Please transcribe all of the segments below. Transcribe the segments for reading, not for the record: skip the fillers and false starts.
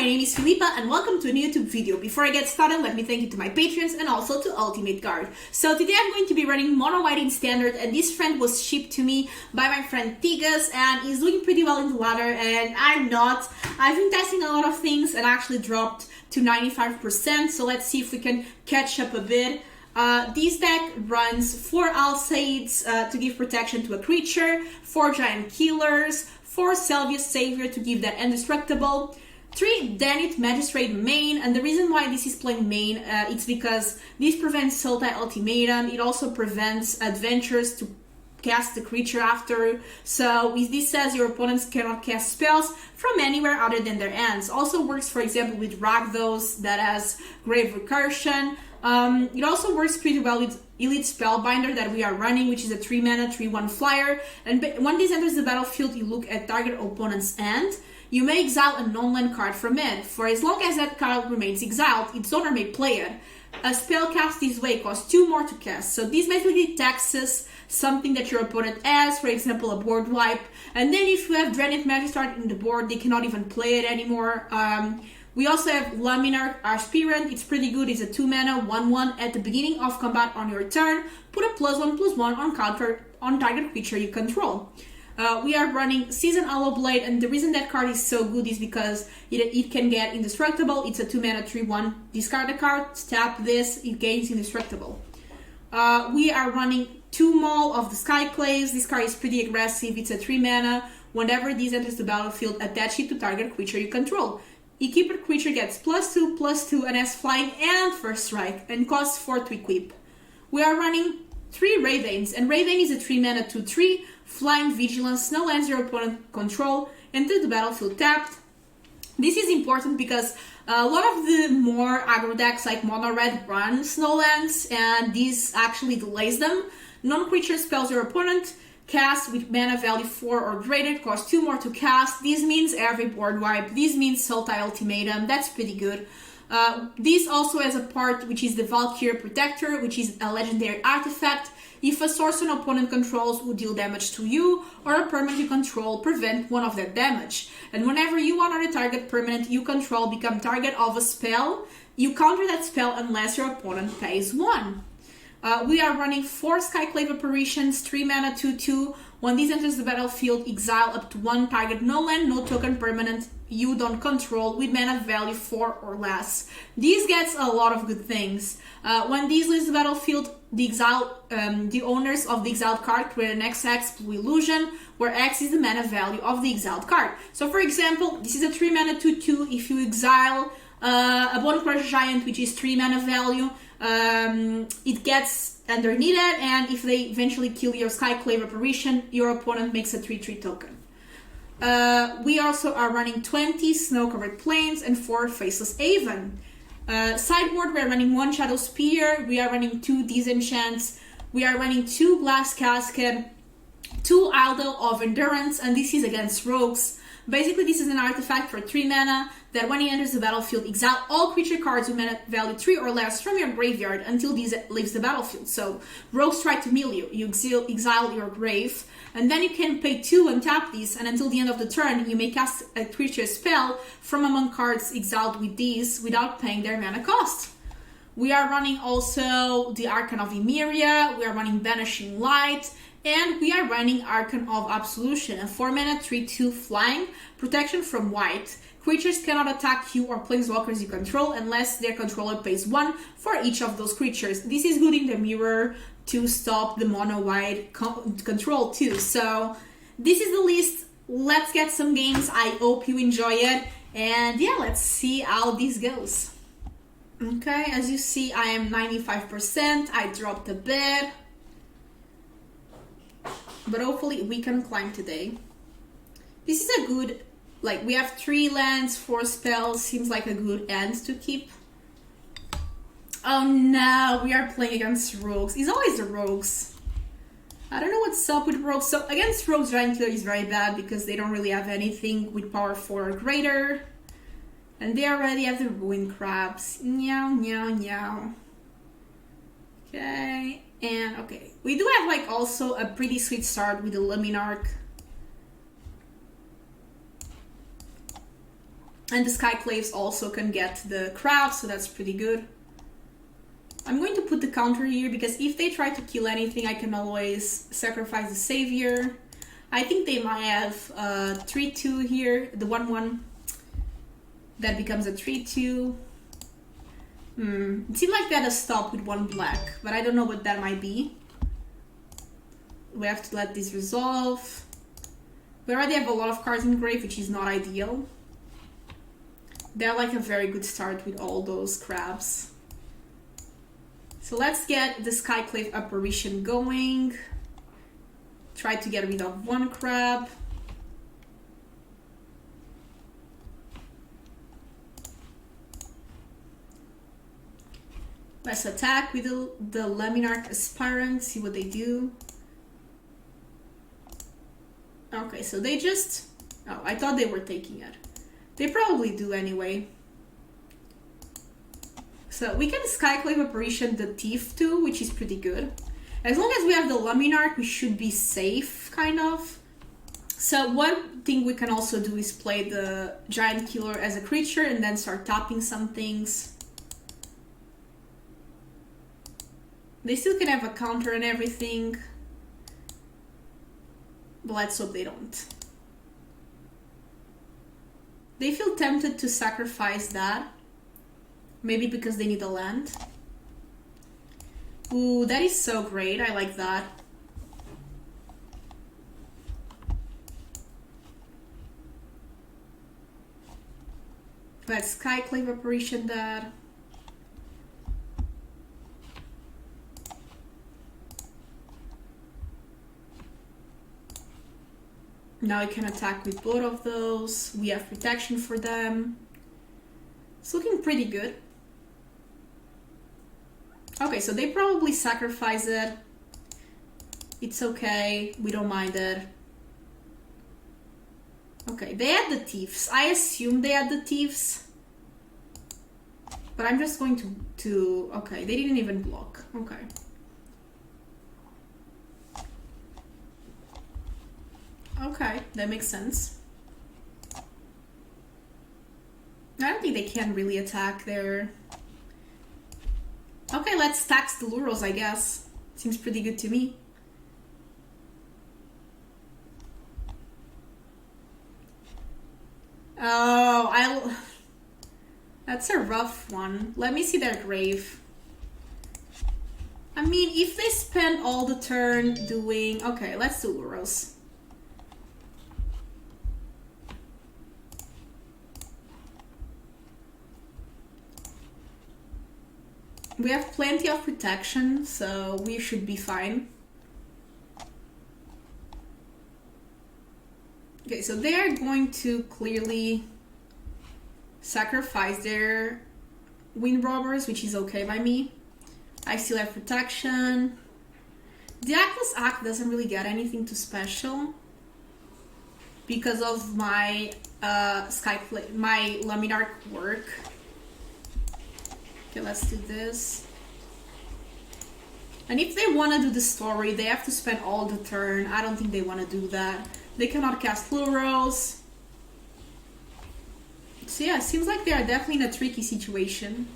name is Filipa and welcome to a new YouTube video. Before I get started, let me thank you to my patrons and also to Ultimate Guard. So today I'm going to be running Mono White in Standard, and this friend was shipped to me by my friend Tigas, and he's doing pretty well in the ladder and I'm not. I've been testing a lot of things and actually dropped to 95%, so let's see if we can catch up a bit. This deck runs 4 Alcaides to give protection to a creature, 4 Giant Killers, 4 Selvius Savior to give that indestructible, 3 Danit Magistrate main, and the reason why this is playing main, it's because this prevents Sultai Ultimatum. It also prevents adventures to cast the creature after, so if this says your opponents cannot cast spells from anywhere other than their hands. Also works, for example, with Rakdos that has Grave Recursion. It also works pretty well with Elite Spellbinder that we are running, which is a 3 mana 3/1 flyer, and when this enters the battlefield you look at target opponent's hand. You may exile a non-land card from it. For as long as that card remains exiled, its owner may play it. A spell cast this way costs 2 more to cast, so this basically taxes something that your opponent has, for example a board wipe, and then if you have Drenith Magistrate in the board, they cannot even play it anymore. We also have Laminar Aspirant. It's pretty good. It's a 2 mana 1/1 at the beginning of combat on your turn. Put a +1/+1 on counter on target creature you control. We are running Season Hollow Blade, and the reason that card is so good is because it can get indestructible. It's a 2 mana 3/1. Discard the card, tap this, it gains indestructible. We are running 2 Maul of the Skyclaves. This card is pretty aggressive. It's a 3 mana. Whenever this enters the battlefield, attach it to target creature you control. Equipped creature gets +2/+2 and has flying and first strike, and costs 4 to equip. We are running 3 Ravens, and Raven is a 3 mana 2/3, flying vigilance, no lands your opponent control, enter the battlefield tapped. This is important because a lot of the more aggro decks like Mono Red run snowlands, and this actually delays them. Non-creature spells your opponent cast with mana value 4 or greater, cost 2 more to cast. This means every board wipe. This means Sultai Ultimatum. That's pretty good. This also has a part which is the Valkyrie Protector, which is a legendary artifact. If a source an opponent controls would deal damage to you, or a permanent you control, prevent 1 of that damage. And whenever you want on a target permanent you control become target of a spell, you counter that spell unless your opponent pays 1. We are running 4 Skyclave Apparitions, 3 mana 2/2. When this enters the battlefield, exile up to 1 target no land, no token permanent you don't control with mana value 4 or less. This gets a lot of good things. When these leaves the battlefield, the owners of the exiled card create an XX Blue Illusion, where X is the mana value of the exiled card. So for example, this is a 3 mana 2/2. If you exile a Bone Crush Giant, which is 3 mana value, it gets underneath it, and if they eventually kill your Skyclave Apparition, your opponent makes a 3/3 token. We also are running 20 Snow-Covered Plains and 4 Faceless Haven. Sideboard, we are running 1 Shadow Spear, we are running 2 Disenchants, we are running 2 Glass Casket, 2 Idol of Endurance, and this is against rogues. Basically, this is an artifact for 3 mana that when it enters the battlefield, exile all creature cards with mana value 3 or less from your graveyard until this leaves the battlefield. So, rogues try to mill you. You exile your grave, and then you can pay 2 and tap these, and until the end of the turn, you may cast a creature spell from among cards exiled with these without paying their mana cost. We are running also the Archon of Emeria, we are running Banishing Light, and we are running Archon of Absolution, a 4 mana 3/2 flying, protection from white. Creatures cannot attack you or planeswalkers you control unless their controller pays 1 for each of those creatures. This is good in the mirror to stop the mono white control too. So this is the list. Let's get some games. I hope you enjoy it. And yeah, let's see how this goes. Okay, as you see, I am 95%. I dropped a bit, but hopefully we can climb today. This is a good, like, we have 3 lands, 4 spells, seems like a good end to keep. Oh no, we are playing against rogues. It's always the rogues. I don't know what's up with rogues. So against rogues, Giant Killer is very bad because they don't really have anything with power 4 or greater. And they already have the Ruin Crabs. Meow, meow, meow. Okay. And okay, we do have like also a pretty sweet start with the Luminarch. And the Skyclaves also can get the crab, so that's pretty good. I'm going to put the counter here because if they try to kill anything, I can always sacrifice the Savior. I think they might have 3-2 here, the 1-1. That becomes a 3-2. It seemed like they had a stop with 1 black, but I don't know what that might be. We have to let this resolve. We already have a lot of cards in grave, which is not ideal. They're like a very good start with all those crabs. So let's get the Skyclave apparition going. Try to get rid of 1 crab. Let's attack with the Laminarch Aspirant, see what they do. Okay, so they just... Oh, I thought they were taking it. They probably do anyway. So we can Skyclave Apparition the Thief too, which is pretty good. As long as we have the Laminarch, we should be safe, kind of. So one thing we can also do is play the Giant Killer as a creature and then start tapping some things. They still can have a counter and everything. But let's hope they don't. They feel tempted to sacrifice that. Maybe because they need a land. Ooh, that is so great. I like that. Let's Skyclave Apparition that. Now I can attack with both of those. We have protection for them. It's looking pretty good. Okay, so they probably sacrifice it. It's okay. We don't mind it. Okay, they had the thieves. I assume they had the thieves. But I'm just going to... Okay, they didn't even block. Okay. Okay, that makes sense. I don't think they can really attack there. Okay, let's tax the Luros, I guess. Seems pretty good to me. Oh, that's a rough one. Let me see their grave. I mean, if they spend all the turn doing... Okay, let's do Luros. We have plenty of protection, so we should be fine. Okay, so they are going to clearly sacrifice their Wind Robbers, which is okay by me. I still have protection. The Atlas Act doesn't really get anything too special because of my my Laminarch work. Okay, let's do this. And if they want to do the story, they have to spend all the turn. I don't think they want to do that. They cannot cast Luros. So yeah, it seems like they are definitely in a tricky situation.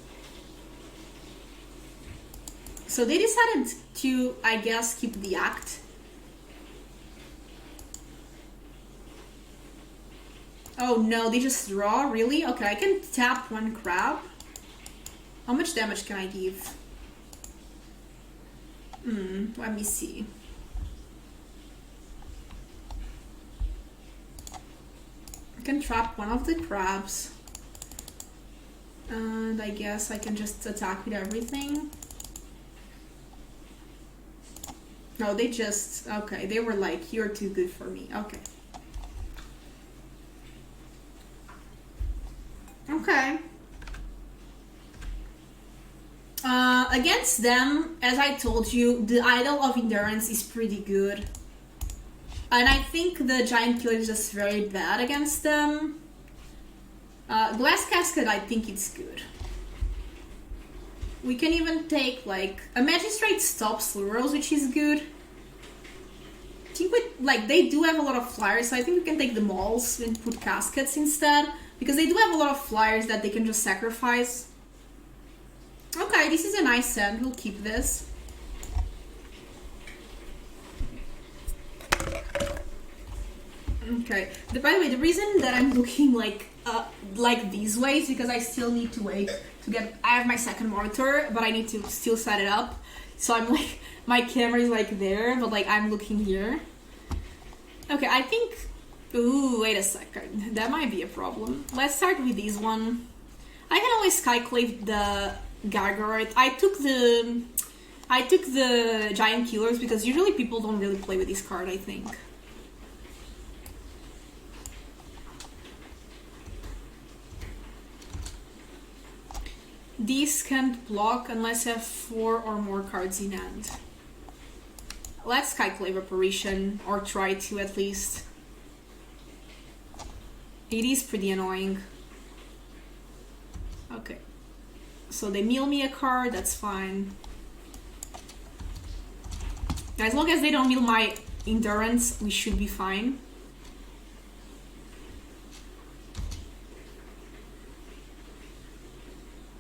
So they decided to, I guess, keep the act. Oh no, they just draw? Really? Okay, I can tap 1 crab. How much damage can I give? Let me see. I can trap 1 of the crabs. And I guess I can just attack with everything. No, they just... Okay, they were like, you're too good for me. Okay. Okay. Against them, as I told you, the Idol of Endurance is pretty good. And I think the Giant Killer is just very bad against them. Glass Casket, I think it's good. We can even take, like, a Magistrate stops Luros, which is good. I think they do have a lot of flyers, so I think we can take the Mauls and put Caskets instead. Because they do have a lot of flyers that they can just sacrifice. Okay, this is a nice set. We'll keep this. Okay. By the way, the reason that I'm looking like these ways because I still need to wait to get. I have my second monitor, but I need to still set it up. So I'm like, my camera is like there, but like I'm looking here. Okay, I think. Ooh, wait a second. That might be a problem. Let's start with this one. I can always skyclave the Gargoyles. I took the Giant Killers because usually people don't really play with this card, I think. These can't block unless you have 4 or more cards in hand. Let's skyclave Apparition, or try to at least. It is pretty annoying. Okay. So they mill me a card, that's fine. As long as they don't mill my Endurance, we should be fine.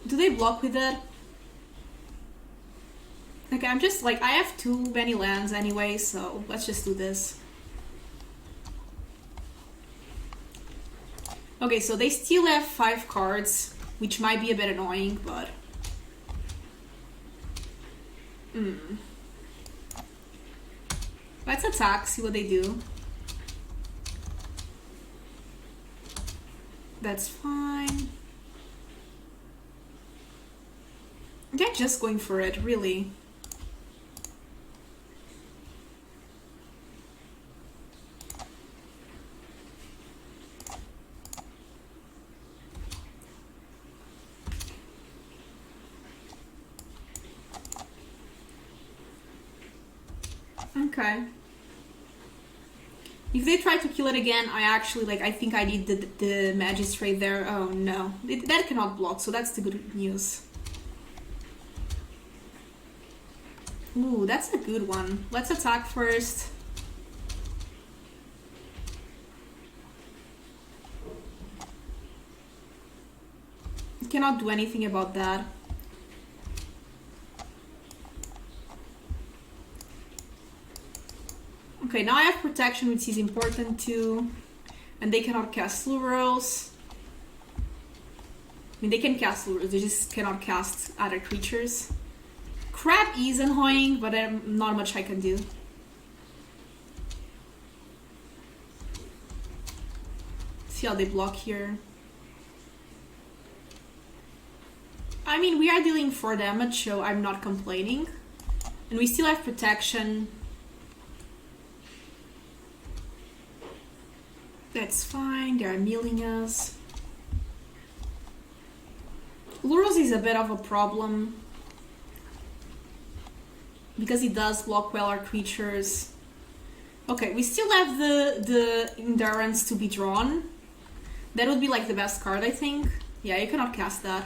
Do they block with that? Okay, I'm just like, I have too many lands anyway, so let's just do this. Okay, so they still have 5 cards, which might be a bit annoying, but... Let's attack, see what they do. That's fine. They're just going for it, really. Okay. If they try to kill it again, I actually, like, I think I need the Magistrate there. Oh no, that cannot block, so that's the good news. Ooh, that's a good one. Let's attack first. Cannot do anything about that. Okay, now I have protection, which is important too. And they cannot cast Lurels. I mean, they can cast Lurels, they just cannot cast other creatures. Crab is annoying, but not much I can do. See how they block here. I mean, we are dealing 4 damage, so I'm not complaining. And we still have protection. That's fine, they're milling us. Lurels is a bit of a problem. Because it does block well our creatures. Okay, we still have the Endurance to be drawn. That would be like the best card, I think. Yeah, you cannot cast that.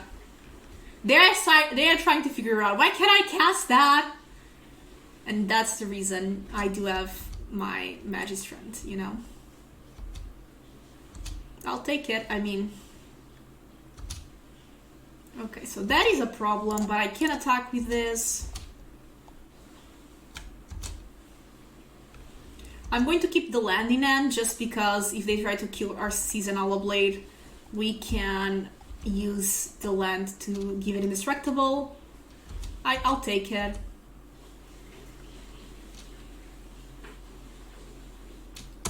They are trying to figure out, why can't I cast that? And that's the reason I do have my Magistrate, you know. I'll take it, I mean... Okay, so that is a problem, but I can attack with this. I'm going to keep the land in hand just because if they try to kill our Seasonal Blade, we can use the land to give it indestructible. I'll take it.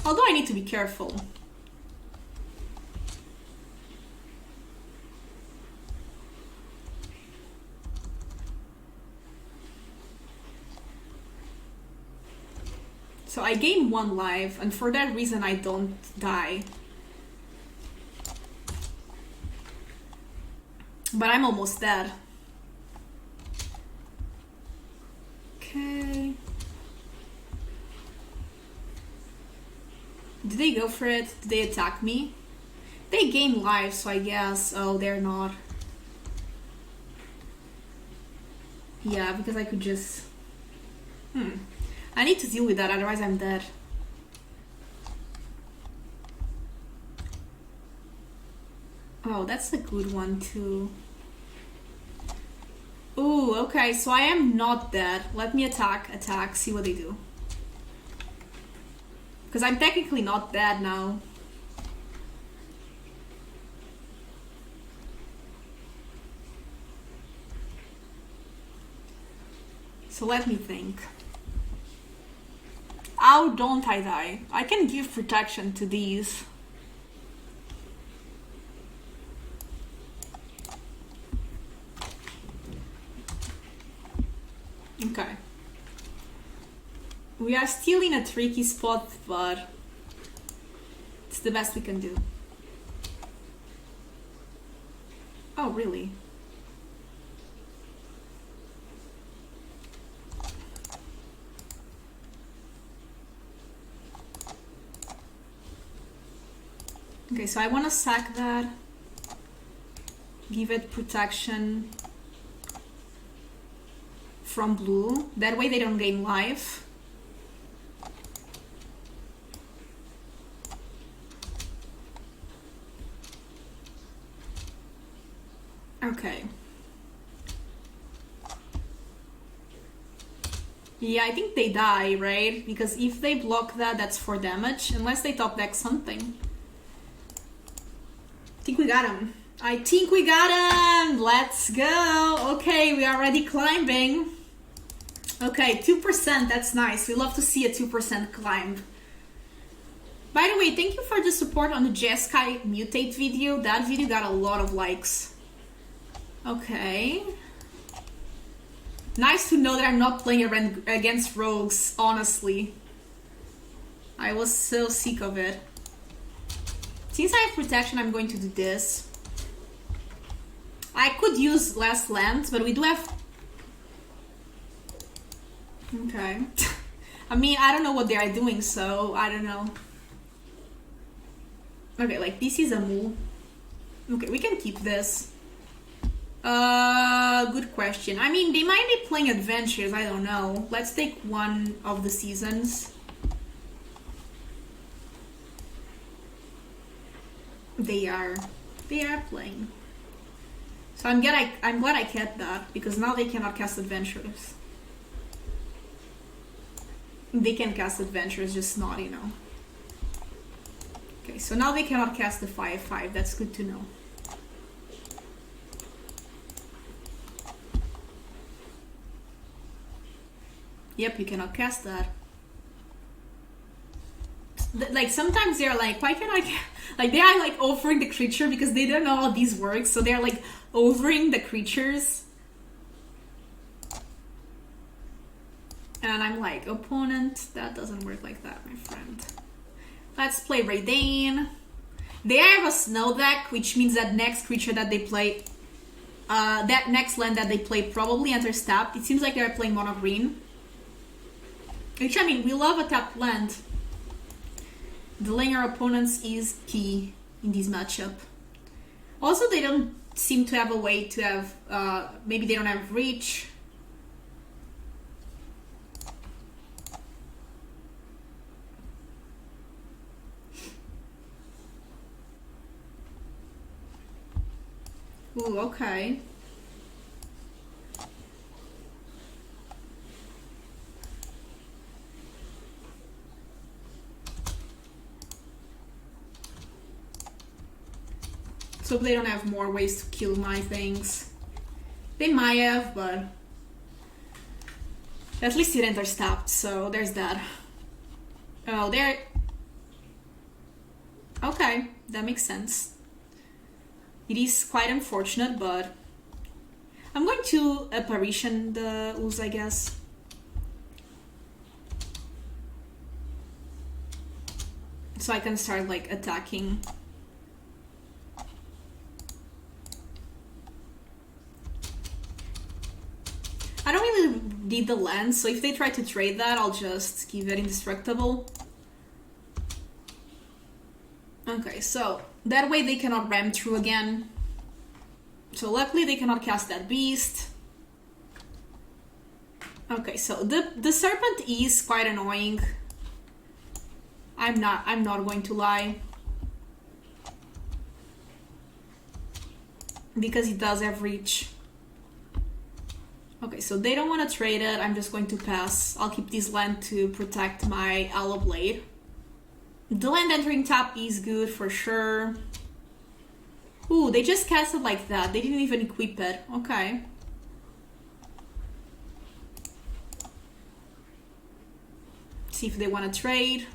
Although I need to be careful. So I gain 1 life, and for that reason I don't die. But I'm almost dead. Okay. Did they go for it? Did they attack me? They gain life, so I guess... Oh, they're not. Yeah, because I could just... I need to deal with that, otherwise I'm dead. Oh, that's a good one too. Ooh, okay, so I am not dead. Let me attack, see what they do. Because I'm technically not dead now. So let me think. How don't I die? I can give protection to these. Okay. We are still in a tricky spot, but it's the best we can do. Oh, really? Okay, so I want to sack that. Give it protection from blue. That way they don't gain life. Okay. Yeah, I think they die, right? Because if they block that, that's 4 damage. Unless they top deck something. I think we got him. I think we got him! Let's go! Okay, we are already climbing. Okay, 2%, that's nice. We love to see a 2% climb. By the way, thank you for the support on the Jeskai Mutate video. That video got a lot of likes. Okay. Nice to know that I'm not playing against rogues, honestly. I was so sick of it. Since I have protection, I'm going to do this. I could use less lands, but we do have... Okay. I mean, I don't know what they are doing, so I don't know. Okay, like this is a move. Okay, we can keep this. Good question. I mean, they might be playing adventures, I don't know. Let's take one of the seasons. They are playing. So I'm glad I kept that, because now they cannot cast adventures. They can cast adventures, just not, you know. Okay, so now they cannot cast the 5/5. That's good to know. Yep, you cannot cast that. Like, sometimes they're like, why can't I... Like, they are like offering the creature because they don't know how these work, so they're like offering the creatures. And I'm like, opponent, that doesn't work like that, my friend. Let's play Raidane. They have a snow deck, which means that next creature that they play, that next land that they play probably enters tapped. It seems like they're playing mono green. Which, I mean, we love a tapped land. Delaying our opponents is key in this matchup. Also, they don't seem to have a way to have, maybe they don't have reach. Ooh, okay. So they don't have more ways to kill my things. They might have, but at least it enters tapped, so there's that. Oh, there. Okay, that makes sense. It is quite unfortunate, but I'm going to apparition the ooze, I guess. So I can start like attacking. I don't really need the land, so if they try to trade that, I'll just give it indestructible. Okay, so that way they cannot ram through again. So luckily they cannot cast that beast. Okay, so the serpent is quite annoying. I'm not going to lie. because it does have reach. Okay, so they don't want to trade it. I'm just going to pass. I'll keep this land to protect my Aloe Blade. The land entering tap is good for sure. Ooh, they just cast it like that. They didn't even equip it. Okay. See if they want to trade.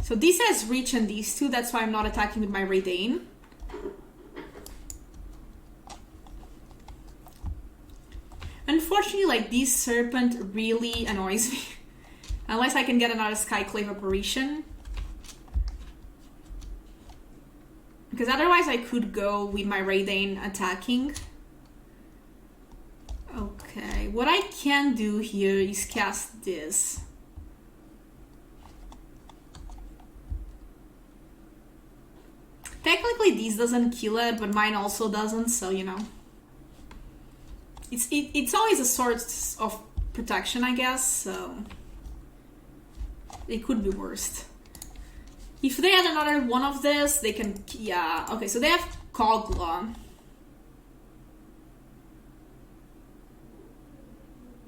So this has reach and these two. That's why I'm not attacking with my Raidane. Unfortunately, like, this Serpent really annoys me. Unless I can get another Skyclave Apparition. Because otherwise I could go with my Raidane attacking. Okay, what I can do here is cast this. Technically this doesn't kill it, but mine also doesn't, so you know. It's always a source of protection, I guess, so it could be worse. If they had another one of this, they can, yeah, okay, so they have Kogla.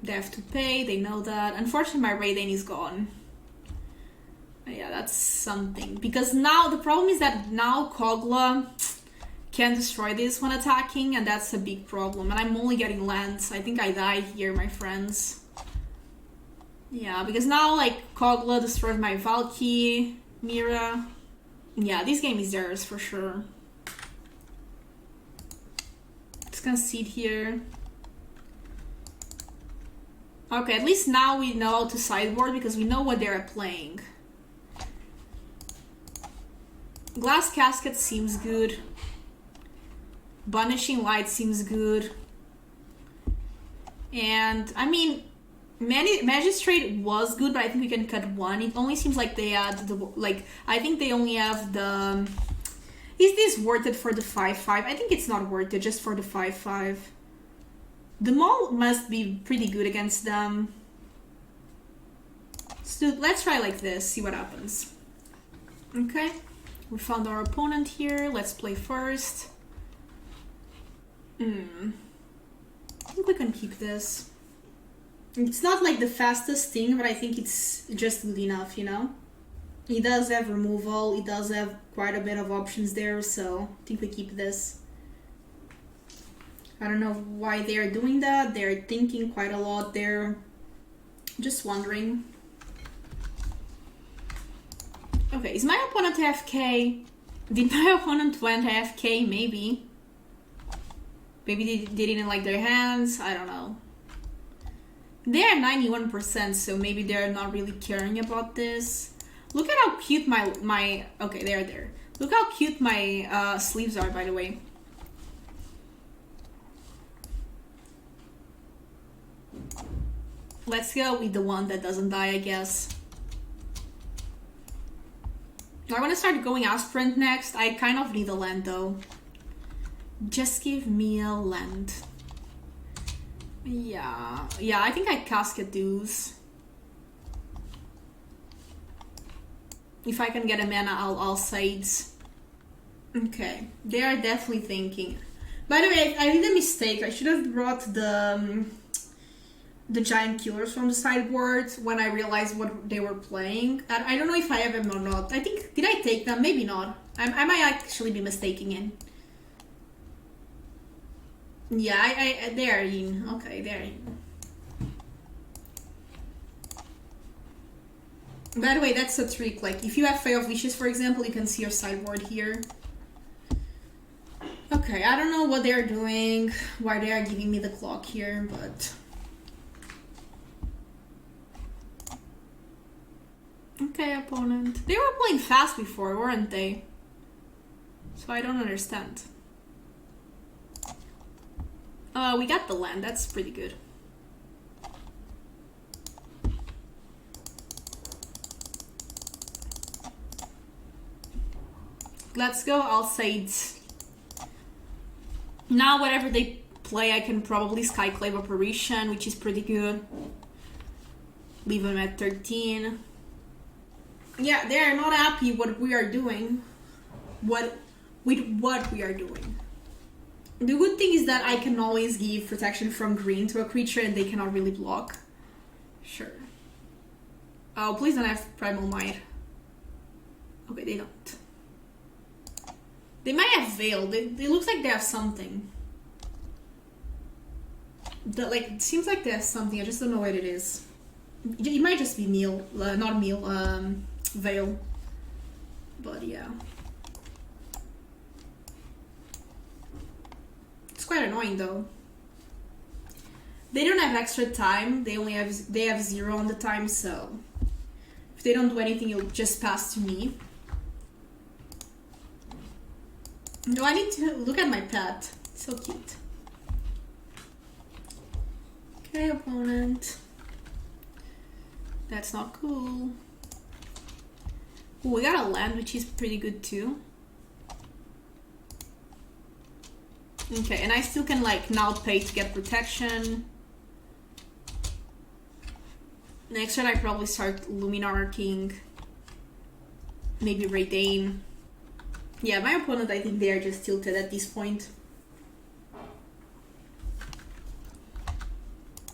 They have to pay, they know that. Unfortunately, my Raidane is gone. Yeah, that's something. Because now, the problem is that now Kogla can destroy this when attacking, and that's a big problem. And I'm only getting lands. I think I die here, my friends. Yeah, because now, like, Kogla destroys my Valky, Mira. Yeah, this game is theirs for sure. Just gonna sit here. Okay, at least now we know how to sideboard because we know what they're playing. Glass Casket seems good. Banishing Light seems good. And, I mean, Magistrate was good, but I think we can cut one. It only seems like they had the, like, I think they only have the... Is this worth it for the 5-5? I think it's not worth it, just for the 5-5. The Maul must be pretty good against them. So let's try like this, see what happens. Okay, we found our opponent here. Let's play first. I think we can keep this. It's not like the fastest thing, but I think it's just good enough, you know? It does have removal, it does have quite a bit of options there, so I think we keep this. I don't know why they're doing that. They're thinking quite a lot there. Just wondering. Okay, is my opponent AFK? Did my opponent went AFK? Maybe. Maybe they didn't like their hands. I don't know. They're 91%, so maybe they're not really caring about this. Look at how cute my okay, they're there. Look how cute my sleeves are, by the way. Let's go with the one that doesn't die, I guess. I want to start going Aspirant next. I kind of need a land, though. Just give me a land. Yeah, I think I Casket Deuce. If I can get a mana, I'll Sage. Okay, they are definitely thinking. By the way, I did a mistake. I should have brought the giant killers from the sideboard when I realized what they were playing. I don't know if I have them or not. I think, did I take them? Maybe not. I might actually be mistaking it. Yeah, they're in. Okay, they're in. By the way, that's a trick. Like, if you have Fae of Wishes, for example, you can see your sideboard here. Okay, I don't know what they're doing, why they are giving me the clock here, but... Okay, opponent. They were playing fast before, weren't they? So I don't understand. We got the land, that's pretty good. Let's go, I'll Sage. Now whatever they play, I can probably Skyclave Apparition, which is pretty good. Leave them at 13. Yeah, they are not happy what we are doing. What with what we are doing. The good thing is that I can always give protection from green to a creature and they cannot really block. Sure. Oh, please don't have Primal Might. Okay, they don't. They might have Veil. It looks like they have something. It seems like they have something. I just don't know what it is. It might just be Meal. Not Meal. Veil. But yeah. It's quite annoying though. They don't have extra time. They have 0 on the time, so if they don't do anything, it'll just pass to me. Do I need to look at my pet? It's so cute. Okay, opponent. That's not cool. Ooh, we got a land, which is pretty good too. Okay, and I still can like now pay to get protection. Next turn I probably start Luminar King. Maybe Raidane. Yeah, my opponent, I think they are just tilted at this point.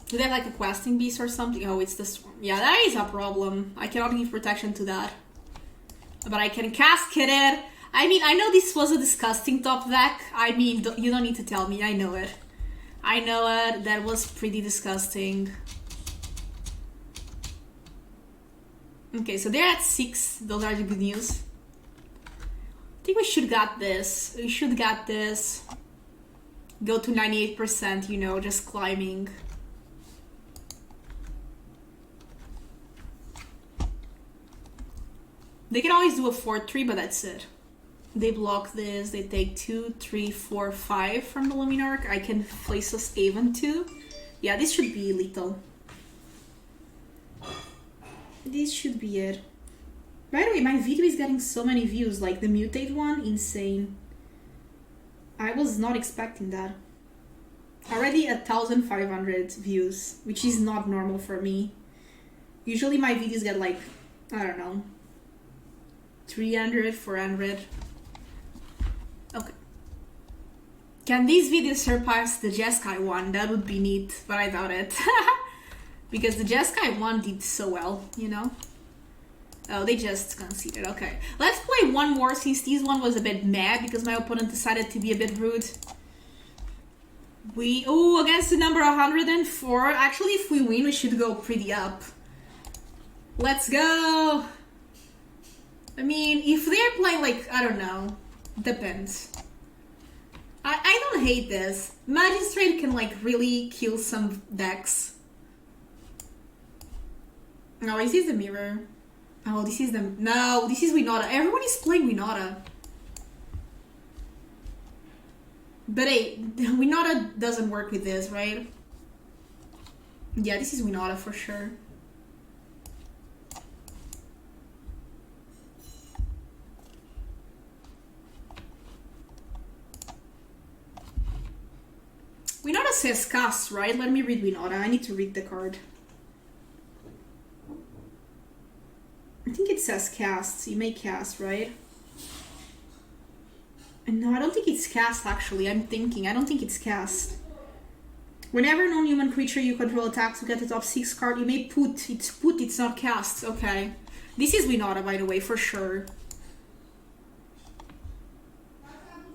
Do they have like a questing beast or something? Oh, it's this one. Yeah, that is a problem. I cannot give protection to that. But I can cascade it. I mean, I know this was a disgusting top deck. I mean, you don't need to tell me. I know it. I know it. That was pretty disgusting. Okay, so they're at 6. Those are the good news. I think we should got this. We should got this. Go to 98%, you know, just climbing. They can always do a 4-3, but that's it. They block this. They take 2, 3, 4, 5 from the Luminarch. I can place a Skaven too. Yeah, this should be lethal. This should be it. By the way, my video is getting so many views, like the mutate one, insane. I was not expecting that. Already 1,500 views, which is not normal for me. Usually my videos get like, I don't know, 300, 400. Okay. Can these videos surpass the Jeskai one? That would be neat, but I doubt it. Because the Jeskai one did so well, you know? Oh, they just conceded. Okay. Let's play one more since this one was a bit mad because my opponent decided to be a bit rude. Oh, against the number 104. Actually, if we win, we should go pretty up. Let's go. I mean, if they're playing like, I don't know. Depends. I don't hate this. Magistrate can like really kill some decks. No, this is the mirror. Oh, this is the... No, this is Winota. Everyone is playing Winota. But hey, Winota doesn't work with this, right? Yeah, this is Winota for sure. Winota says cast, right? Let me read Winota. I need to read the card. I think it says cast. You may cast, right? No, I don't think it's cast actually. I'm thinking. I don't think it's cast. Whenever non-human creature you control attacks to get the top 6 card, you may put. It's put, it's not cast. Okay. This is Winota, by the way, for sure.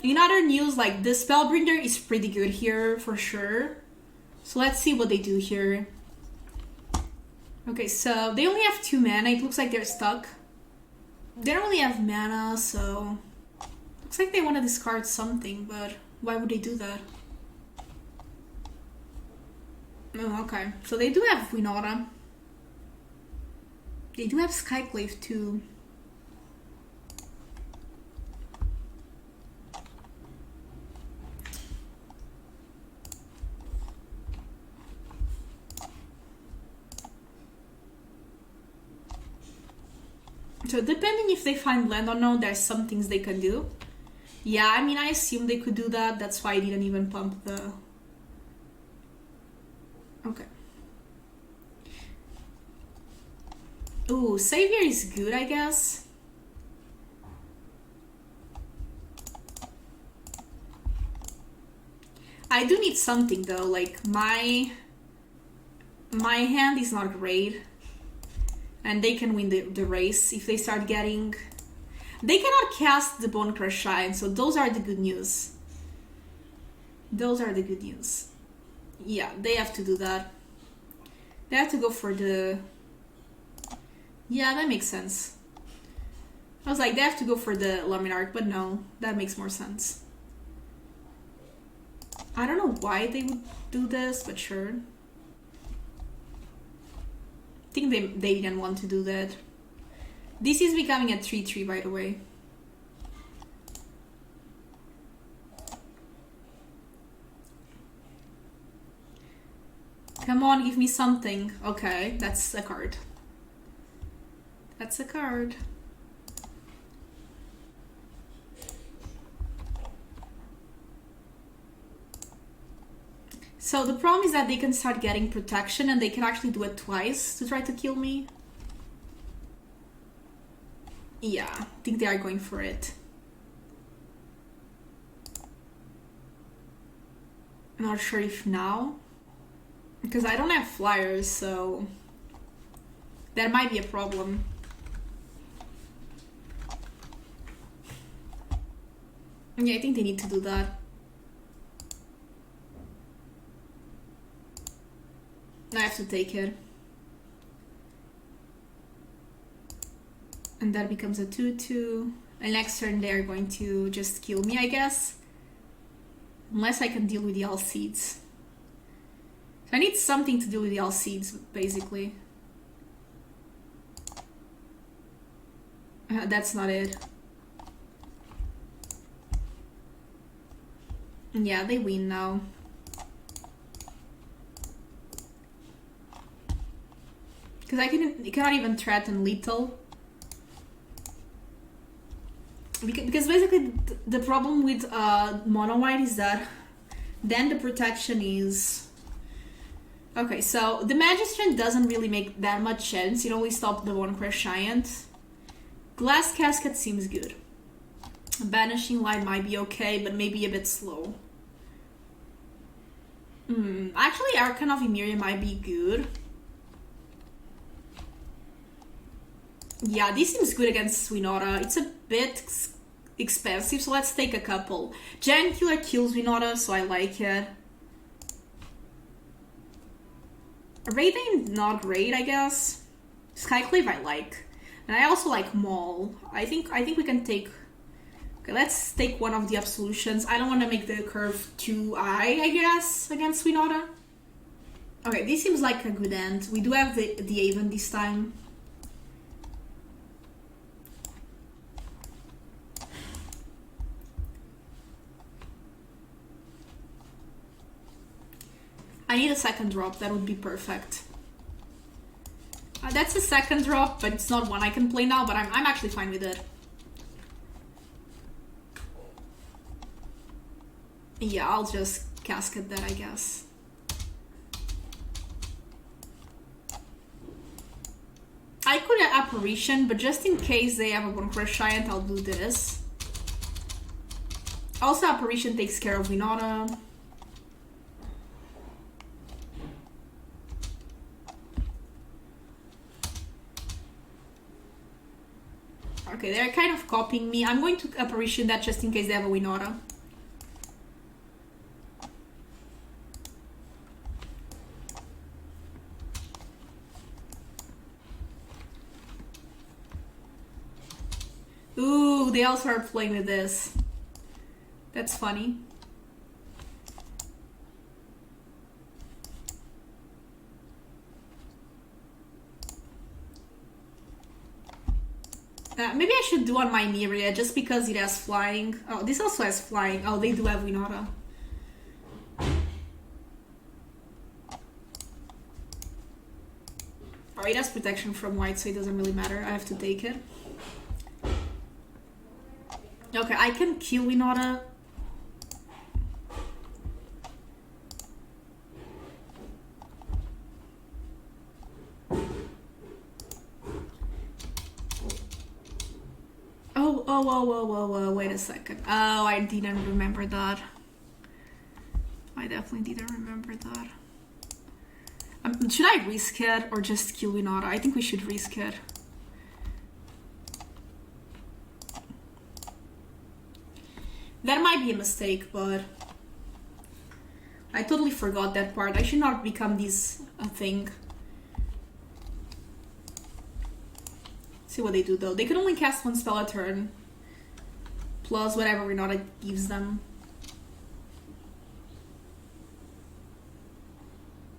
In other news, like, the Spellbringer is pretty good here, for sure. So let's see what they do here. Okay, so they only have 2 mana. It looks like they're stuck. They don't really have mana, so... Looks like they want to discard something, but why would they do that? Oh, okay. So they do have Winota. They do have Skyclave too. So depending if they find land or not, there's some things they can do. Yeah, I mean, I assume they could do that. That's why I didn't even pump the... Okay. Ooh, Savior is good, I guess. I do need something though, like my hand is not great. And they can win the race if they start getting... They cannot cast the Bone Crush Giant, so those are the good news. Those are the good news. Yeah, they have to do that. They have to go for the... Yeah, that makes sense. I was like, they have to go for the Luminarch, but no, that makes more sense. I don't know why they would do this, but sure. I think they didn't want to do that. This is becoming a 3-3, by the way. Come on, give me something. Okay, that's a card. That's a card. So the problem is that they can start getting protection and they can actually do it twice to try to kill me. Yeah, I think they are going for it. I'm not sure if now. Because I don't have flyers, so that might be a problem. Yeah, I think they need to do that. I have to take it. And that becomes a 2-2. And next turn they're going to just kill me, I guess. Unless I can deal with the all seeds. I need something to do with the all seeds, basically. That's not it. Yeah, they win now. Because you cannot even threaten lethal. Because basically the problem with mono white is that then the protection is... Okay, so the Magistrant doesn't really make that much sense. It only stopped the Bone Crush Giant. Glass Casket seems good. Banishing Light might be okay, but maybe a bit slow. Actually, Archon of Emiria might be good. Yeah, this seems good against Winota. It's a bit expensive, so let's take a couple. Giant Killer kills Winota, so I like it. Raiden, not great, I guess. Skyclave I like. And I also like Maul. I think we can take... Okay, let's take one of the Absolutions. I don't want to make the curve too high, I guess, against Winota. Okay, this seems like a good end. We do have the Haven this time. I need a second drop, that would be perfect. That's a second drop, but it's not one I can play now, but I'm actually fine with it. Yeah, I'll just casket that, I guess. I could have Apparition, but just in case they have a Bone Crush Giant, I'll do this. Also, Apparition takes care of Winota. Okay, they're kind of copying me. I'm going to Apparition that just in case they have a Winota. Ooh, they also are playing with this. That's funny. Maybe I should do on my Myria just because it has flying. Oh, this also has flying. Oh, they do have Winota. Oh, it has protection from white, so it doesn't really matter. I have to take it. Okay, I can kill Winota. Whoa, wait a second. Oh, I didn't remember that. I definitely didn't remember that. Should I risk it or just kill Winota? I think we should risk it. That might be a mistake, but I totally forgot that part. I should not become this thing. See what they do though. They can only cast one spell a turn, plus whatever Winota gives them.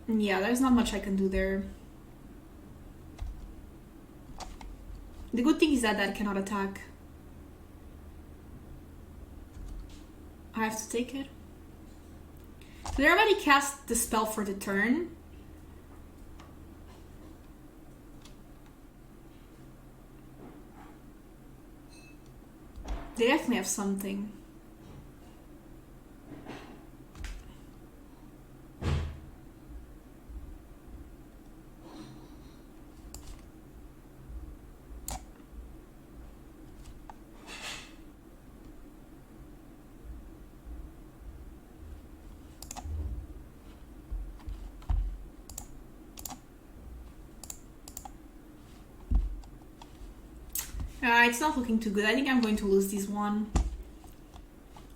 Yeah, there's not much I can do there. The good thing is that that cannot attack. I have to take it. So they already cast the spell for the turn. They definitely have something. It's not looking too good. I think I'm going to lose this one. I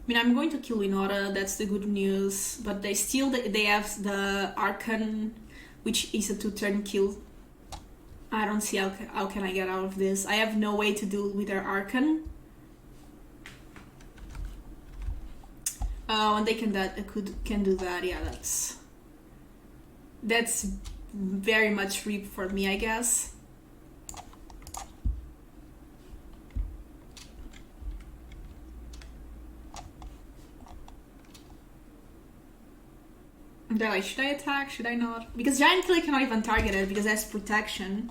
mean, I'm going to kill Winota, that's the good news. But they have the Archon, which is a 2-turn kill. I don't see how can I get out of this. I have no way to deal with their Archon. Oh, and they can do that. Yeah, that's very much RIP for me, I guess. They're like, should I attack? Should I not? Because Giant Killer cannot even target it because it has protection.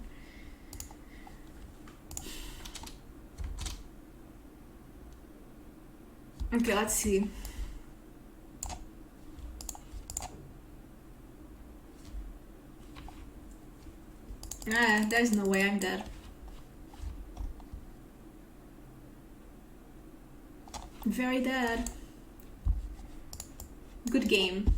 Okay, let's see. There's no way I'm dead. Very dead. Good game.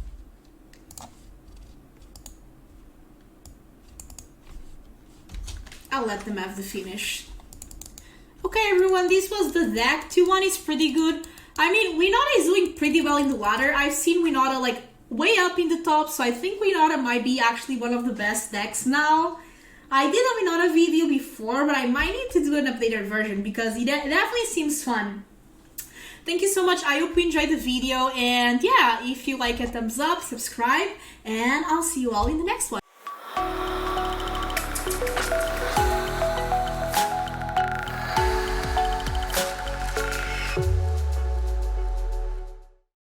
I'll let them have the finish. Okay, everyone, this was the deck. 2-1 is pretty good. I mean, Winota is doing pretty well in the ladder. I've seen Winota like way up in the top, so I think Winota might be actually one of the best decks now. I did a Winota video before, but I might need to do an updated version because it definitely seems fun. Thank you so much. I hope you enjoyed the video, and yeah, if you like it, thumbs up, subscribe, and I'll see you all in the next one.